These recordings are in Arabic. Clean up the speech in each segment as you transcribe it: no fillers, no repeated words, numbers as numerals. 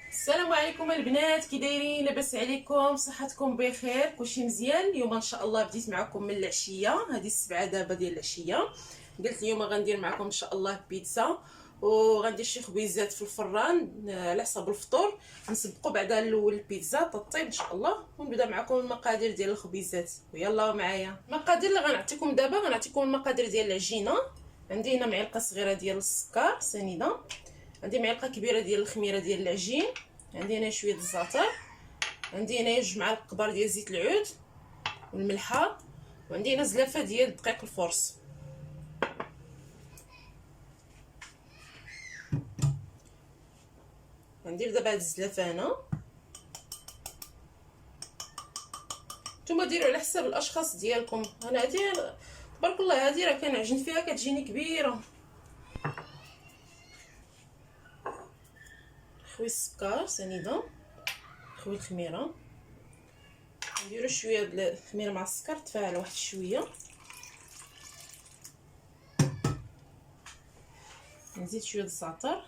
السلام عليكم البنات، كي دايرين؟ لاباس عليكم؟ صحتكم بخير؟ كلشي مزيان؟ اليوم ان شاء الله بديت معكم من العشيه، هذه السبعه دابا ديال العشيه. قلت اليوم غندير معكم ان شاء الله بيتزا، وغندير شي خبيزات في الفران على حساب الفطور. نسبقوا بعدا الاول البيتزا تطيب ان شاء الله، ونبدا معكم المقادير ديال الخبيزات. ويلا معايا المقادير اللي غنعطيكم دابا. غنعطيكم المقادير ديال العجينه. عندي هنا معلقه صغيره ديال السكر سنيده، عندي معلقه كبيره ديال الخميره ديال العجين، عندي هنا شويه الزعتر، عندي هنا 2 معالق كبار ديال زيت العود والملحه، وعندي هنا زلافه ديال دقيق الفرص. غندير دابا هاد الزلافه هنا. نتوما ديروا على حساب الاشخاص ديالكم. انا هادي تبارك الله هادي راه كنعجن فيها كتجيني كبيره. خوي السكر سنيده، خوي الخميره، نديرو شويه د الخميره مع السكر تفاعل واحد شويه. نزيد شويه د الزعتر،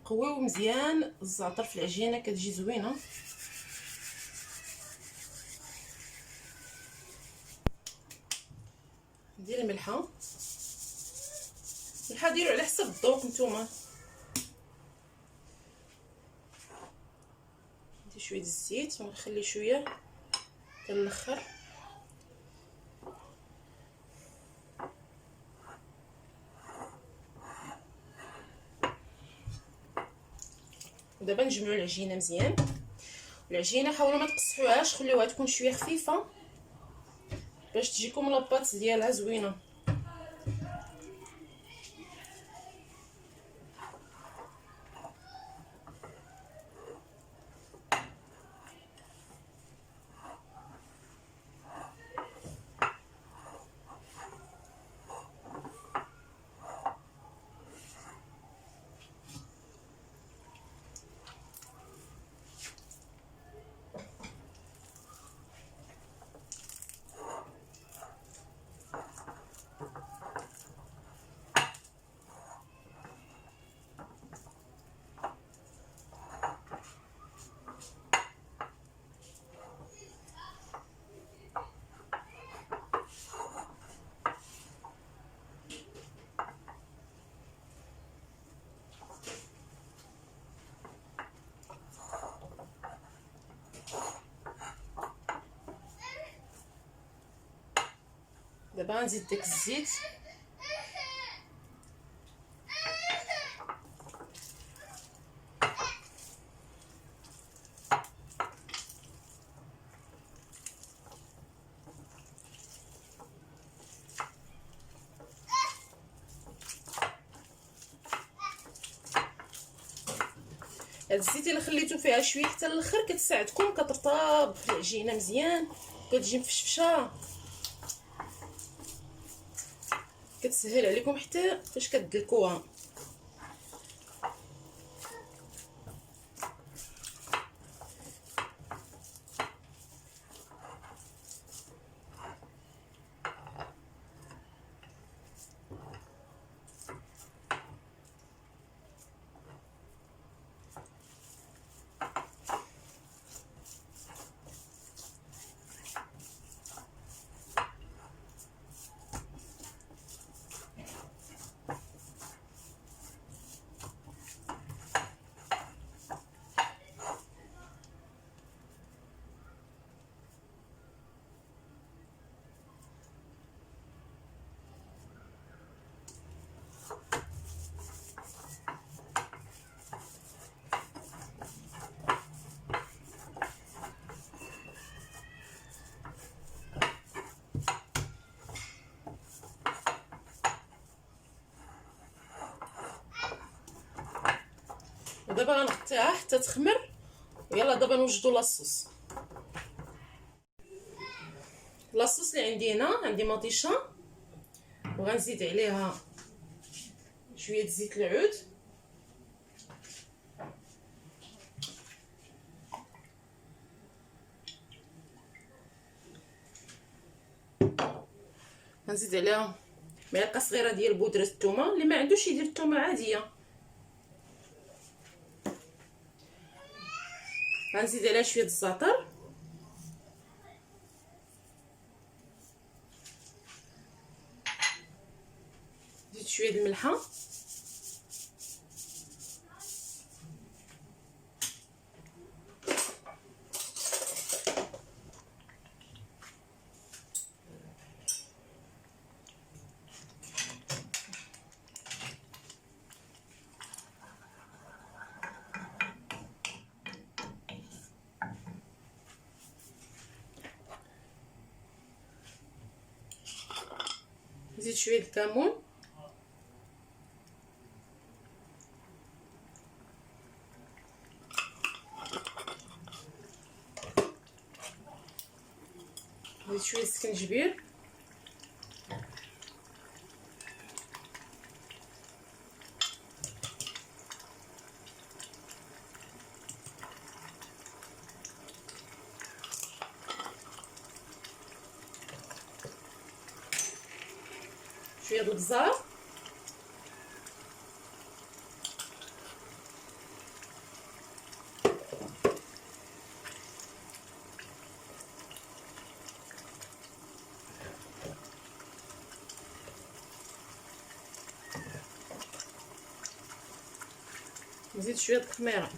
قويو مزيان الزعتر في العجينه كتجي زوينه. ندير الملحه، الملحه ديروا على حسب الذوق نتوما. ندير شويه الزيت ونخلي شويه حتى الاخر. ودابا نجمعوا العجينه مزيان. العجينه حاولوا ما تقصحوهاش، خليوها تكون شويه خفيفه باش تجيكم لاباط ديالها زوينه. دابا غنزيد داك الزيت. هاد الزيت الا خليتو فيها شويه حتى الاخر كتساعدكم كترطب العجينه مزيان، كتجي مفشفشه، كتسهل عليكم حتى فاش كتدلكوها. ودابا غنغطيها حتى تخمر. ويلا دابا نوجدوا لاصوص. لاصوص اللي عندي هنا، عندي مطيشه وغنزيد عليها شويه زيت العود، غنزيد عليها معلقه صغيره ديال بودره الثومه. اللي ما عندوش يدير الثومه عاديه. غنزيد عليها شويه الزعتر، زيد شويه الملحه، زيد شويه الكمون، زيد شويه السكنجبير، شويه البزار، نزيد شويه الخميره،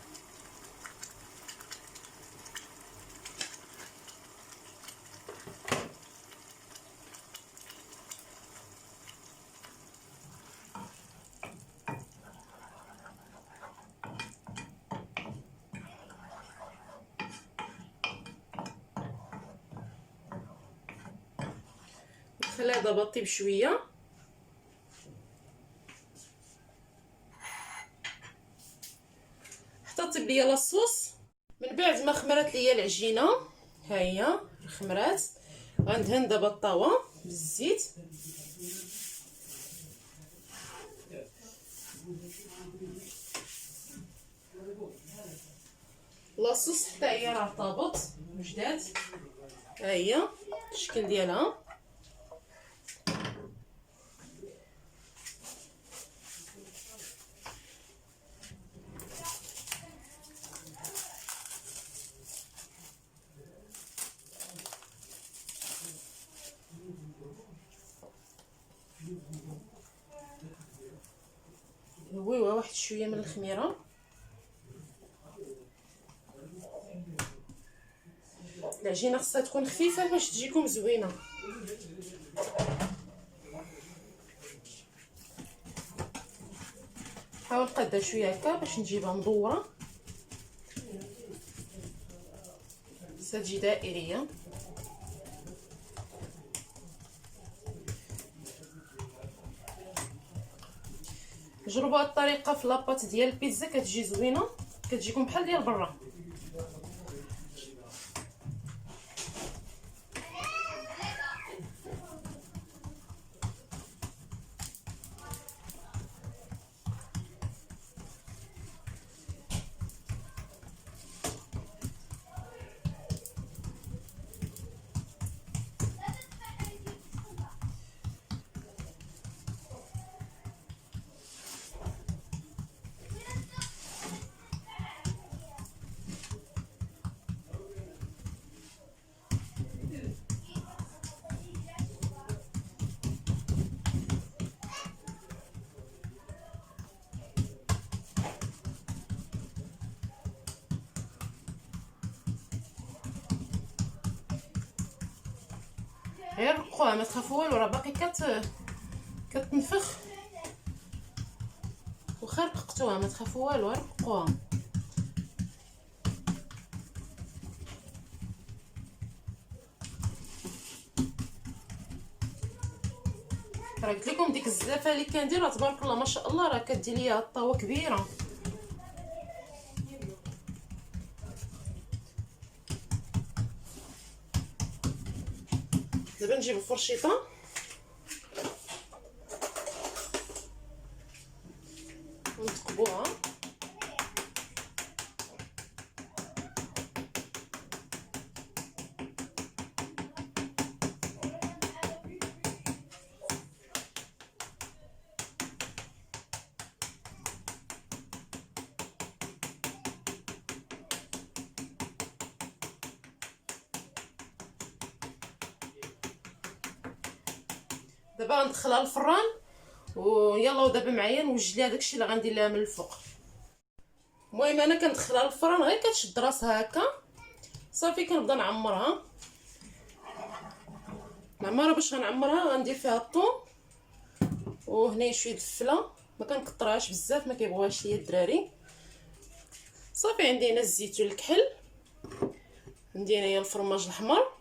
نخليها دابا طيب شويه، حتى طيب ليا لاصوص. من بعد ما خمرات ليا العجينه، ها هي خمرات، غندهن دابا الطاوه بالزيت، لاصوص حتى هي راه طابت وجدات، ها هي الشكل ديالها. نويوها واحد شويه من الخميره، العجينه خصها تكون خفيفه باش تجيكم زوينه. حاول قادة شويه هكا باش نجيبها مدوره، ستجي دائريه. جربوا هاد الطريقه في لاباط ديال البيتزا، كتجي زوينه، كتجيكم بحال ديال برا. غير رقوها، ما تخافوا والو، راه باقي كتنفخ، وخا رققتوها ما تخافوا والو، غير رقوها. راه قلت لكم ديك الزلافه اللي كندير، راه تبارك الله ما شاء الله، راه كدير ليا الطاوه كبيره. دابا نجيب الفرشيطه ونثقبوها، دابا غندخلها للفران ويلا. ودابا معايا نوجد ليها داكشي اللي غندير لها من الفوق. المهم انا كندخلها للفران غير كتشد راسها هكا صافي. كنبدا نعمرها باش غنعمرها. غندير فيها الثوم وهنايا شويه الفله، ما كنكثرهاش بزاف، ما كيبغوهاش ليا الدراري. صافي عندي هنا الزيتون الكحل، عندي هنايا الفرماج الاحمر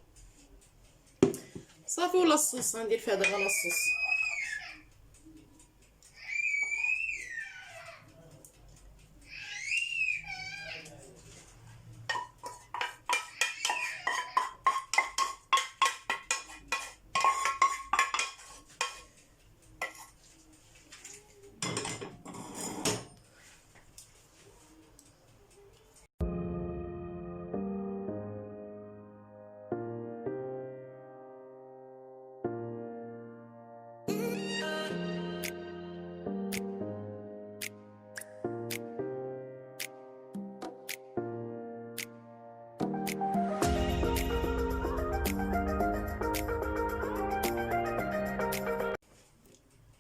صافي. ولا الصوص غندير فيها دابا لاصوص.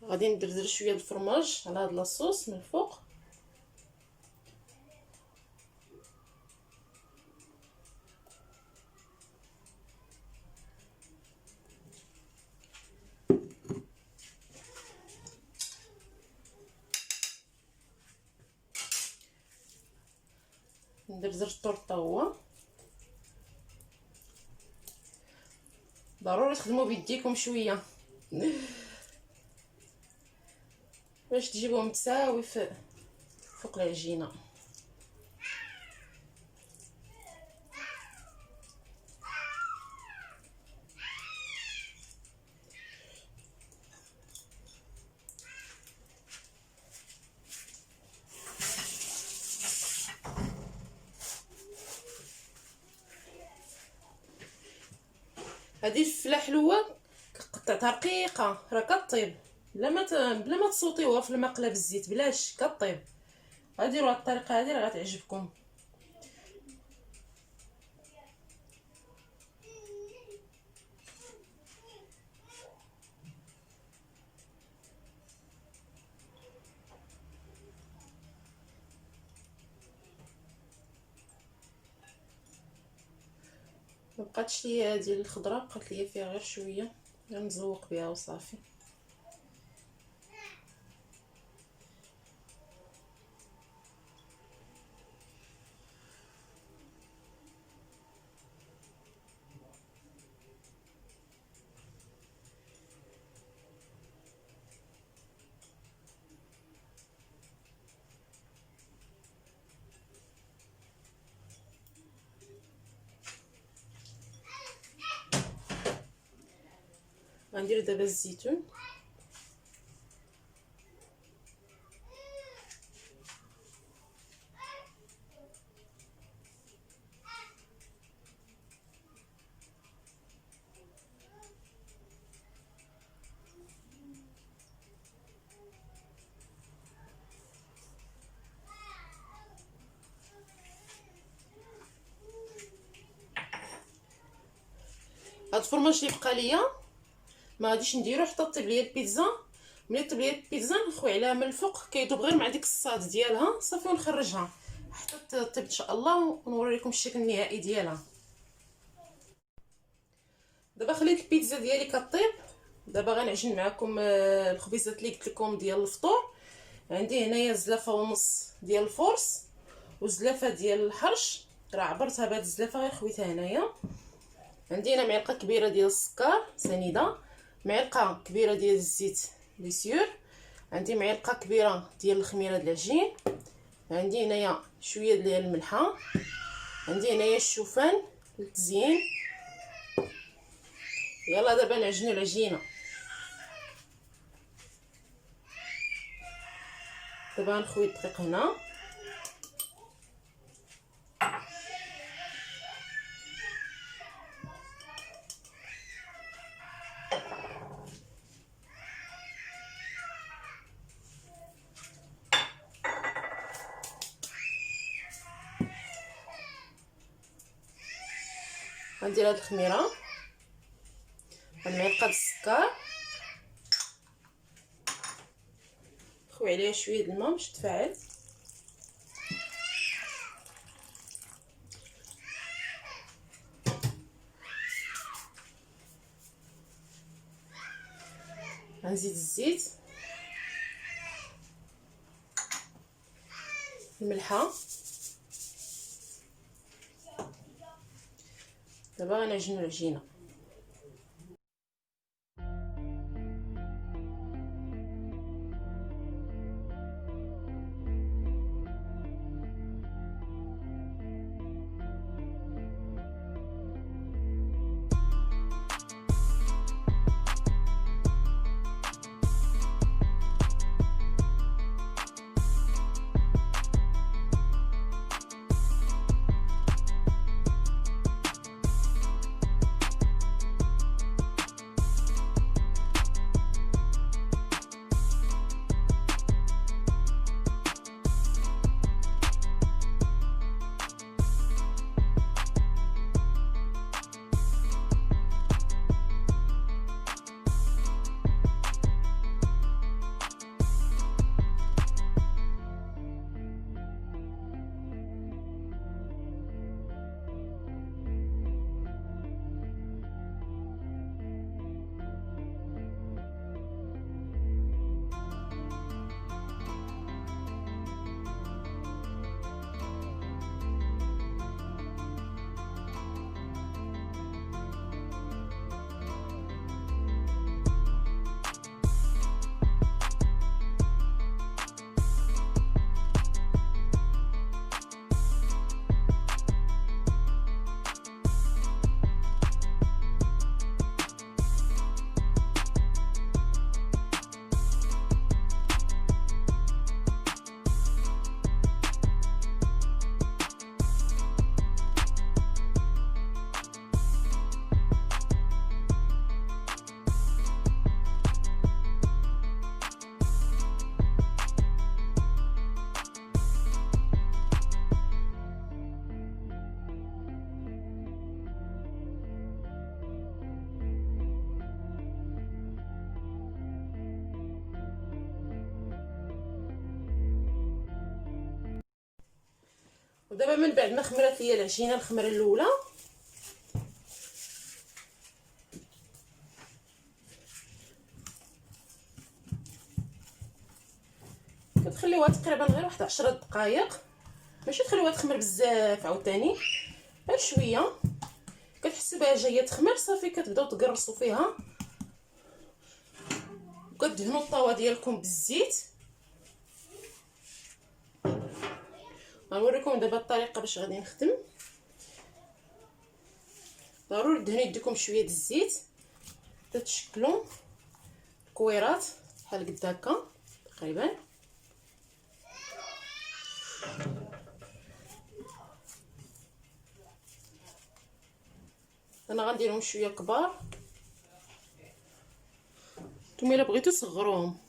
غادي ندردر شويه د الفرماج على هاد لاصوص من الفوق. ندردر الطورطه هو. ضروري تخدموا بيديكم شويه باش تجيبوه متساوي فوق العجينه. هذه الفله حلوه كقطعتها رقيقه راه كطيب بلا ما تصوطيوها في المقله بالزيت، بلاش كطيب. غاديروا هاد الطريقه هذه راه غتعجبكم. مبقاتش ليا ديال الخضره، بقات ليا فيها غير شويه، غير نزوق بها وصافي. غندير دابا الزيتون. هاد الفرماج اللي بقى ليا ما غاديش نديرو حتى طيب ليا البيتزا. ملي طيب ليا البيتزا نخوي عليها من الفوق كيذوب غير مع ديك الصاد ديالها صافي، ونخرجها حتى تطيب ان شاء الله ونوريكم الشكل النهائي ديالها. دابا خليت البيتزا ديالي كطيب. دابا غنعجن معكم الخبيزات اللي قلت لكم ديال الفطور. عندي هنايا زلافه ونص ديال الفورس وزلافه ديال الحرش، راه عبرتها بهاد الزلافه غير خويتها هنايا. عندي هنا معلقه كبيره ديال السكر سنيده، معلقه كبيره ديال الزيت ليسيور، عندي معلقه كبيره ديال الخميره ديال العجين، عندي هنايا شويه ديال الملحه، عندي هنايا الشوفان للتزيين. يلا دابا نعجنوا العجينه. دابا نخوي الدقيق هنا، غندير هاد الخميره، هاد معلقه السكر، نضيفو عليها شويه د الماء باش تفاعل. غنزيد الزيت، الملحه. دابا غنعجنو العجينه. ودابا من بعد ما خمرات ليا العجينه الخمره الاولى، كتخليوها تقريبا غير واحد 10 دقائق، ماشي تخليوها تخمر بزاف عاوتاني، غير شويه. كتحسوا بها جايه تخمر صافي كتبداو تقرصوا فيها وكتدهنوا الطاوه ديالكم بالزيت. غنوريكم دابا الطريقه باش غادي نخدم. ضروري دهنوا يديكم شويه د الزيت حتى تشكلوا كويرات بحال قد هكا تقريبا. انا غنديرهم شويه كبار، نتوما الا بغيتو صغروهم.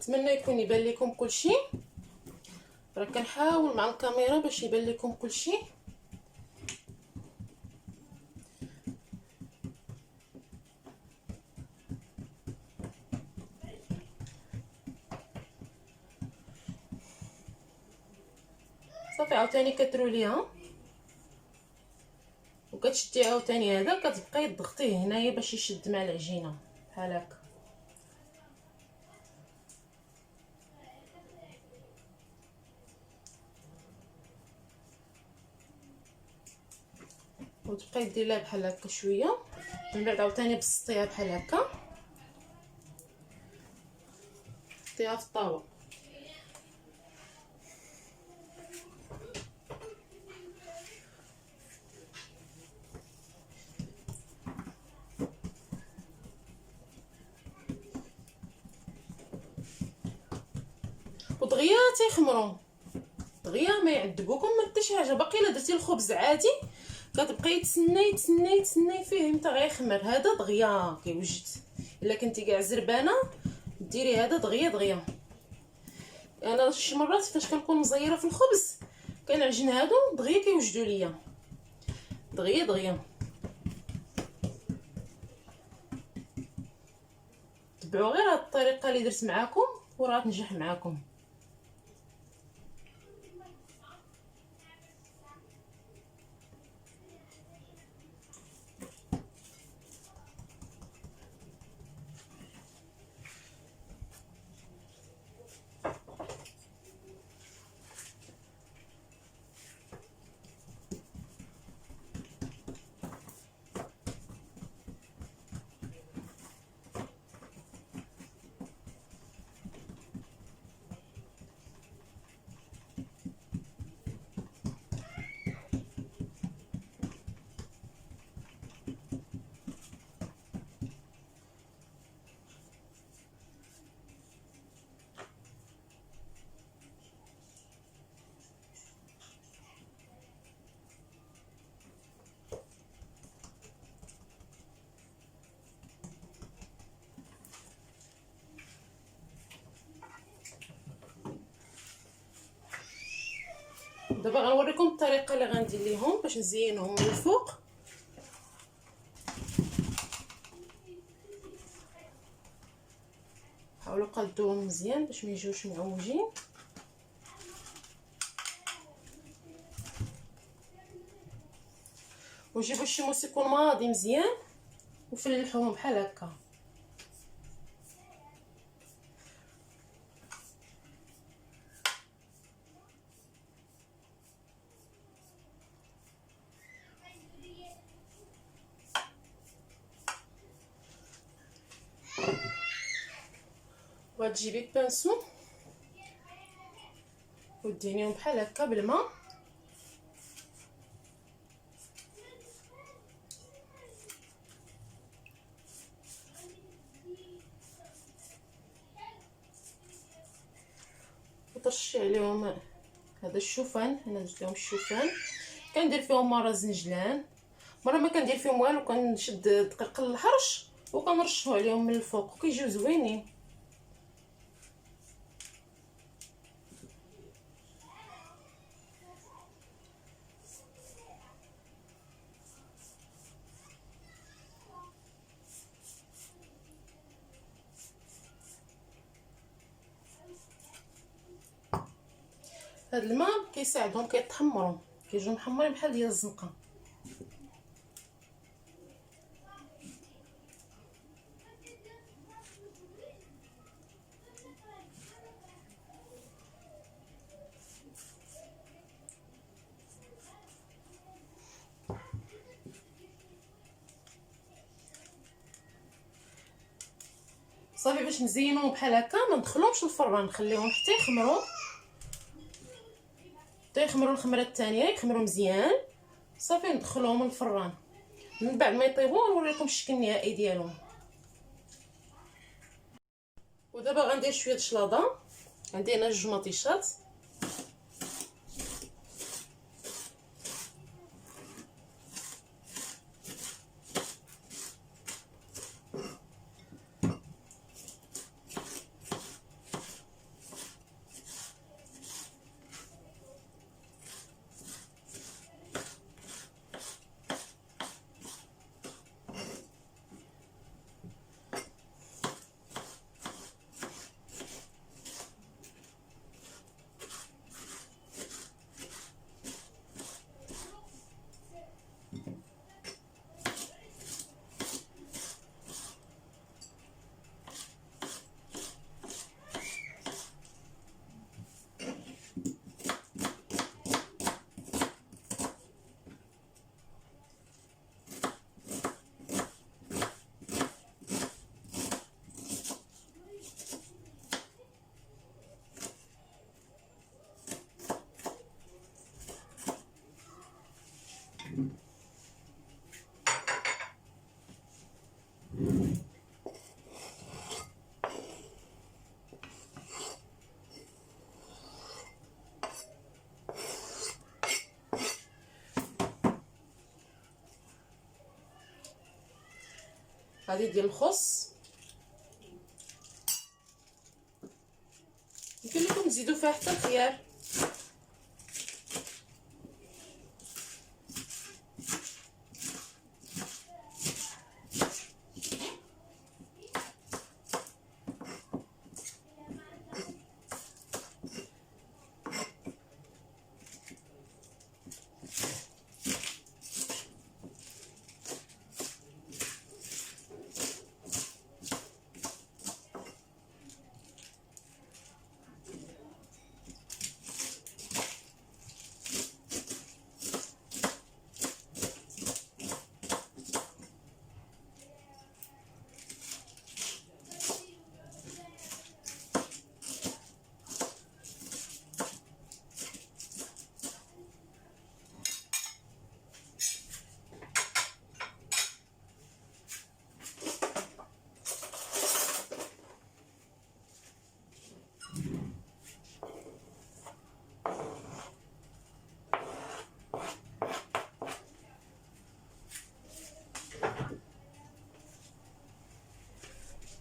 نتمنى يكون يبان لكم كلشي. راه كنحاول مع الكاميرا باش يبان لكم كلشي. صافي عاوتاني كتروليها وكتشدي عاوتاني هذا، كتبقاي تضغطيه هنايا باش يشد مع العجينه بحال هكا. وتبقاي دير لها بحال هكا شويه، من بعد عاوتاني بسطيها بحال هكا، حطيها في الطاوه. ودغيا تيخمروا، دغيا ما يعذبوكم ما حتى شي حاجه. باقي الا درتي الخبز عادي كتبقاي تسناي فيه متى غيخمر. هذا دغيا كيوجد. الا كنتي كاع زربانه ديري هذا دغيا. انا شي مرات فاش كنكون مزيره في الخبز كنعجن هادو دغيا كيوجدوا ليا دغيا. تبعوا غير هاد الطريقه اللي درت معاكم وراه تنجح معاكم. دابا غنوريكم الطريقه اللي غندير ليهم باش نزينهم من الفوق. حاولوا قادوهم مزيان باش ما يجيوش معوجين. وجيبوا الشموس يكون ماضي مزيان وفلحوهم بحال هكا. وغتجيبي بانسو ودينيهم بحال هكا بالماء. وترشي عليهم هذا الشوفان. انا درت لهم الشوفان، كندير فيهم مره زنجلان، مره ما كندير فيهم والو، كنشد دقيق الحرش وكنرشوا عليهم من الفوق وكيجيو زوينين. هاد الماء كيساعدهم كيتحمروا، كيجيو محمرين بحال ديال الزنقه. صافي باش نزينوهم بحال هكا ما ندخلهمش الفران، نخليهم حتى يخمروا، حتى يخمروا الخمره الثانيه، يخمروا مزيان. صافي ندخلوهم الفران، من بعد ما يطيبوا نوريكم الشكل النهائي ديالهم. ودابا غندير شويه شلاضه. عندي هنا 2 مطيشات. هذه ديال الخس، يمكن لكم تزيدوا فيها حتى الخيار.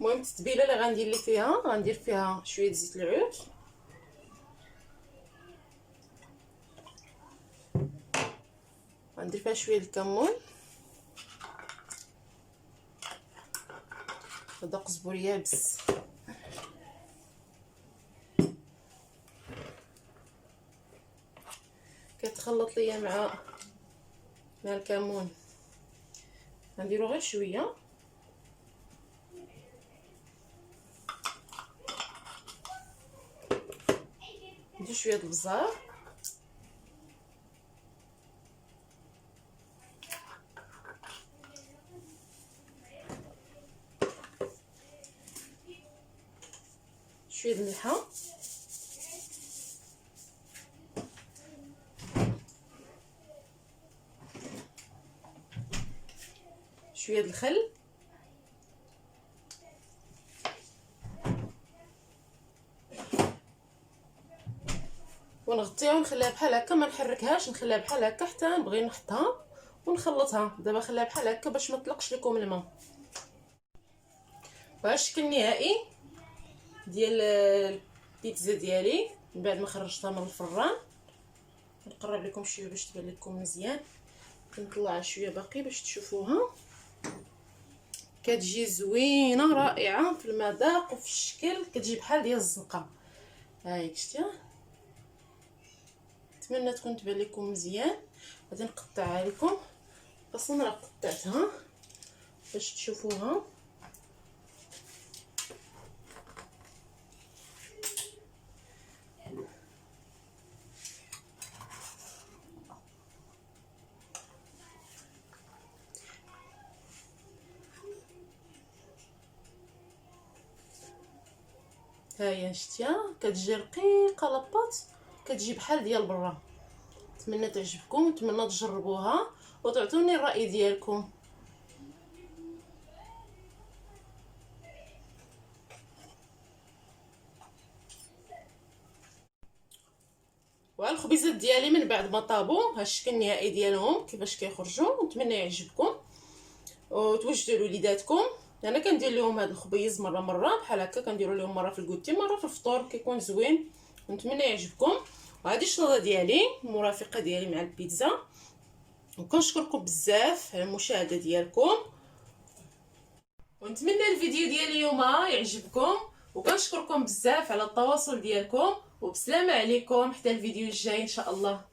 المهم التتبيله اللي غندير لي فيها، غندير فيها شويه زيت العود، غندير فيها شويه الكمون، هذا قزبر يابس، كيتخلط ليا مع الكمون، غنديرو غير شويه، ندير شويه د البزار، شويه د الملحه، شويه د الخل، ونغطيها ونخليها بحال هكا، ما نحركهاش، نخليها بحال هكا حتى نبغي نحطها ونخلطها. دابا خليها بحال هكا باش ما تطلقش لكم الماء. وهذا الشكل النهائي ديال البيتزا ديالي من بعد ما خرجتها من الفران. نقرب لكم شويه باش تبان لكم مزيان، نطلع شويه باقي باش تشوفوها. كتجي زوينه رائعه في المذاق وفي الشكل، كتجي بحال ديال الزنقه. هاهي شتيها، نتمنى تكون تبان لكم مزيان. غادي نقطعها لكم، اصلا راه قطعتها باش تشوفوها. هاهي شتيها، كتجي رقيقه لاباط، كتجي بحال ديال برا. نتمنى تعجبكم، نتمنى تجربوها وتعطوني الراي ديالكم. والخبيزات ديالي من بعد ما طابوا، ها الشكل النهائي ديالهم كيفاش كيخرجوا. نتمنى يعجبكم وتوجدوا لوليداتكم. انا كندير لهم هذا الخبيز مره بحال هكا، كنديروا لهم مره في الكوتي مره في الفطور، كيكون زوين. نتمنى يعجبكم. وهذه الشطه ديالي المرافقه ديالي مع البيتزا، وكنشكركم بزاف على المشاهده ديالكم، ونتمنى الفيديو ديال اليوم يعجبكم، وكنشكركم بزاف على التواصل ديالكم. وبسلامه عليكم حتى الفيديو الجاي ان شاء الله.